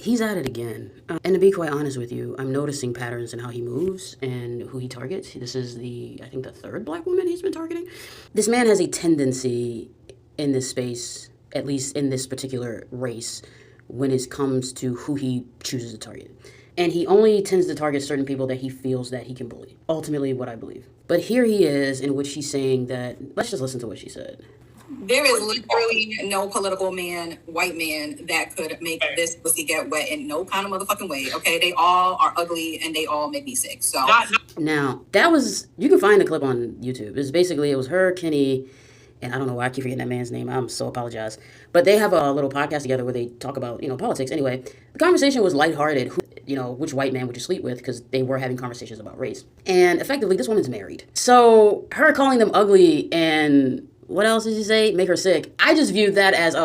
He's at it again. And to be quite honest with you, I'm noticing patterns in how he moves and who he targets. This is I think the third black woman he's been targeting. This man has a tendency in this space, at least in this particular race, when it comes to who he chooses to target. And he only tends to target certain people that he feels that he can bully. Ultimately, what I believe. But here he is, in which he's saying that, let's just listen to what she said. There is literally no political white man, that could make this pussy get wet in no kind of motherfucking way, okay? They all are ugly and they all make me sick, so. Now, you can find the clip on YouTube. It was her, Kenny, and I don't know why I keep forgetting that man's name. I'm so apologize. But they have a little podcast together where they talk about, politics. Anyway, the conversation was lighthearted. Which white man would you sleep with? Because they were having conversations about race. And effectively, this woman's married. So her calling them ugly and what else did she say? Make her sick. I just viewed that as, I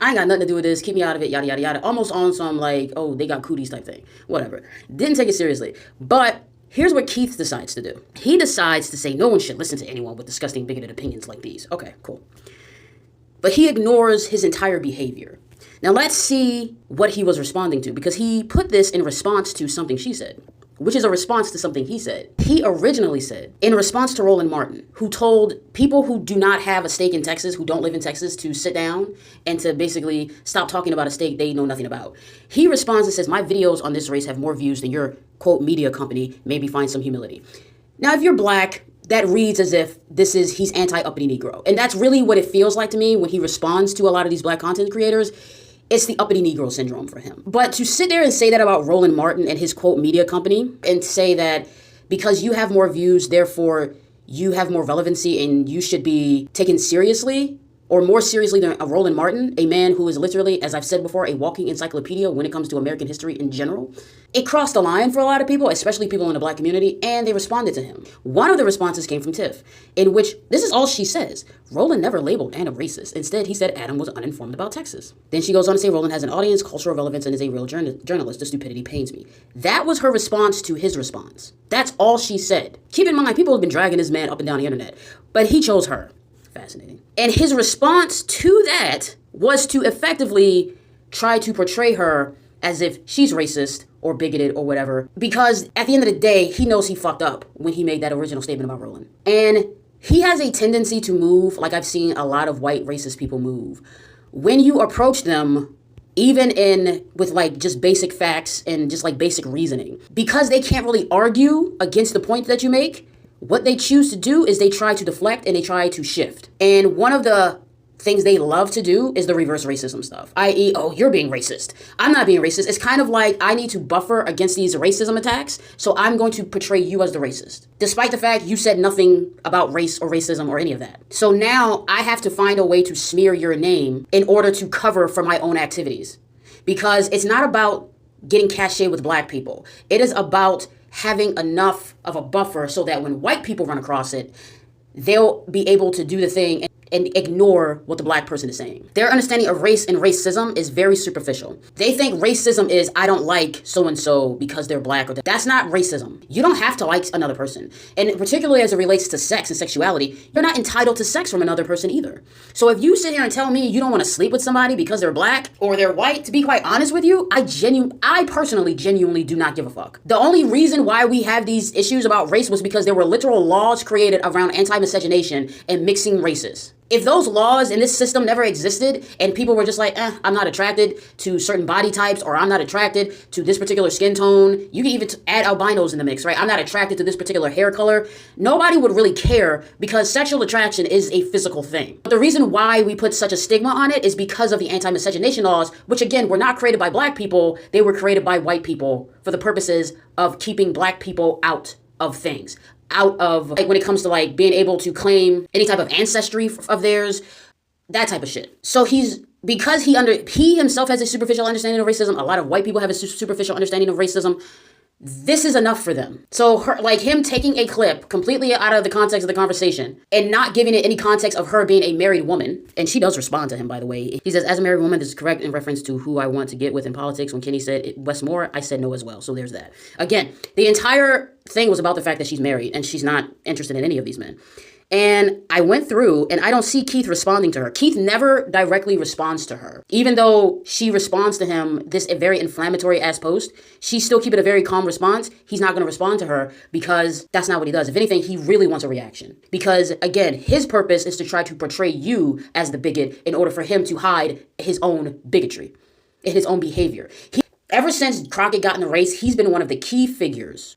ain't got nothing to do with this. Keep me out of it, yada, yada, yada. Almost on some they got cooties type thing. Whatever. Didn't take it seriously. But here's what Keith decides to do. He decides to say no one should listen to anyone with disgusting, bigoted opinions like these. Okay, cool. But he ignores his entire behavior. Now let's see what he was responding to, because he put this in response to something she said, which is a response to something he said. He originally said, in response to Roland Martin, who told people who do not have a stake in Texas, who don't live in Texas, to sit down and to basically stop talking about a state they know nothing about. He responds and says, my videos on this race have more views than your, quote, media company. Maybe find some humility. Now, if you're black, that reads as if he's anti-uppity Negro. And that's really what it feels like to me when he responds to a lot of these black content creators. It's the uppity Negro syndrome for him. But to sit there and say that about Roland Martin and his, quote, media company, and say that because you have more views, therefore you have more relevancy and you should be taken seriously, or more seriously than a Roland Martin, a man who is literally, as I've said before, a walking encyclopedia when it comes to American history in general. It crossed the line for a lot of people, especially people in the black community, and they responded to him. One of the responses came from Tiff, in which this is all she says. Roland never labeled Adam racist. Instead, he said Adam was uninformed about Texas. Then she goes on to say Roland has an audience, cultural relevance, and is a real journalist. The stupidity pains me. That was her response to his response. That's all she said. Keep in mind, people have been dragging this man up and down the internet, but he chose her. Fascinating. And his response to that was to effectively try to portray her as if she's racist or bigoted or whatever, because at the end of the day, he knows he fucked up when he made that original statement about Roland. And he has a tendency to move like I've seen a lot of white racist people move. When you approach them, even with like just basic facts and just like basic reasoning, because they can't really argue against the point that you make, what they choose to do is they try to deflect and they try to shift. And one of the things they love to do is the reverse racism stuff, i.e., oh, you're being racist. I'm not being racist. It's kind of like I need to buffer against these racism attacks, so I'm going to portray you as the racist, despite the fact you said nothing about race or racism or any of that. So now I have to find a way to smear your name in order to cover for my own activities, because it's not about getting cachet with black people. It is about having enough of a buffer so that when white people run across it, they'll be able to do the thing and ignore what the black person is saying. Their understanding of race and racism is very superficial. They think racism is, I don't like so-and-so because they're black. That's not racism. You don't have to like another person. And particularly as it relates to sex and sexuality, you're not entitled to sex from another person either. So if you sit here and tell me you don't want to sleep with somebody because they're black or they're white, to be quite honest with you, I personally genuinely do not give a fuck. The only reason why we have these issues about race was because there were literal laws created around anti-miscegenation and mixing races. If those laws in this system never existed and people were just like, I'm not attracted to certain body types, or I'm not attracted to this particular skin tone, you can even add albinos in the mix, right? I'm not attracted to this particular hair color. Nobody would really care, because sexual attraction is a physical thing. But the reason why we put such a stigma on it is because of the anti-miscegenation laws, which again, were not created by black people. They were created by white people for the purposes of keeping black people out of things. Out of, like, when it comes to like being able to claim any type of ancestry of theirs, that type of shit. So because he himself has a superficial understanding of racism, a lot of white people have a superficial understanding of racism, this is enough for them. So him taking a clip completely out of the context of the conversation and not giving it any context of her being a married woman, and she does respond to him, by the way. He says, as a married woman, this is correct in reference to who I want to get with in politics. When Kenny said Westmore, I said no as well. So there's that. Again, the entire thing was about the fact that she's married and she's not interested in any of these men. And I went through and I don't see Keith responding to her. Keith never directly responds to her. Even though she responds to him this very inflammatory ass post, she's still keeping a very calm response. He's not going to respond to her because that's not what he does. If anything, he really wants a reaction. Because again, his purpose is to try to portray you as the bigot in order for him to hide his own bigotry and his own behavior. Ever since Crockett got in the race, he's been one of the key figures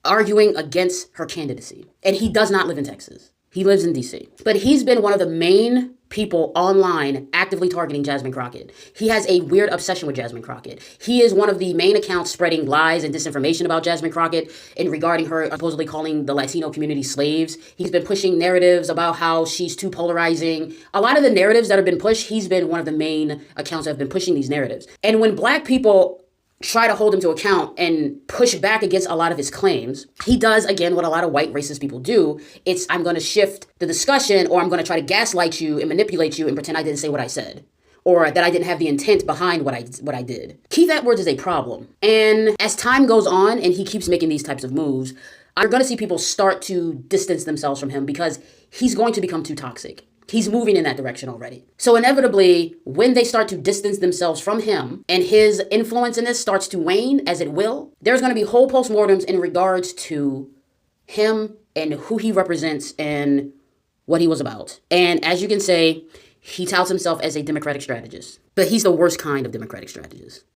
arguing against her candidacy. And he does not live in Texas. He lives in DC. But he's been one of the main people online actively targeting Jasmine Crockett. He has a weird obsession with Jasmine Crockett. He is one of the main accounts spreading lies and disinformation about Jasmine Crockett and regarding her supposedly calling the Latino community slaves. He's been pushing narratives about how she's too polarizing. A lot of the narratives that have been pushed, he's been one of the main accounts that have been pushing these narratives. And when Black people try to hold him to account and push back against a lot of his claims, he does, again, what a lot of white racist people do. It's, I'm going to shift the discussion, or I'm going to try to gaslight you and manipulate you and pretend I didn't say what I said, or that I didn't have the intent behind what I did. Keith Edwards is a problem. And as time goes on and he keeps making these types of moves, I'm going to see people start to distance themselves from him because he's going to become too toxic. He's moving in that direction already. So inevitably, when they start to distance themselves from him and his influence in this starts to wane, as it will, there's going to be whole postmortems in regards to him and who he represents and what he was about. And as you can say, he touts himself as a Democratic strategist, but he's the worst kind of Democratic strategist.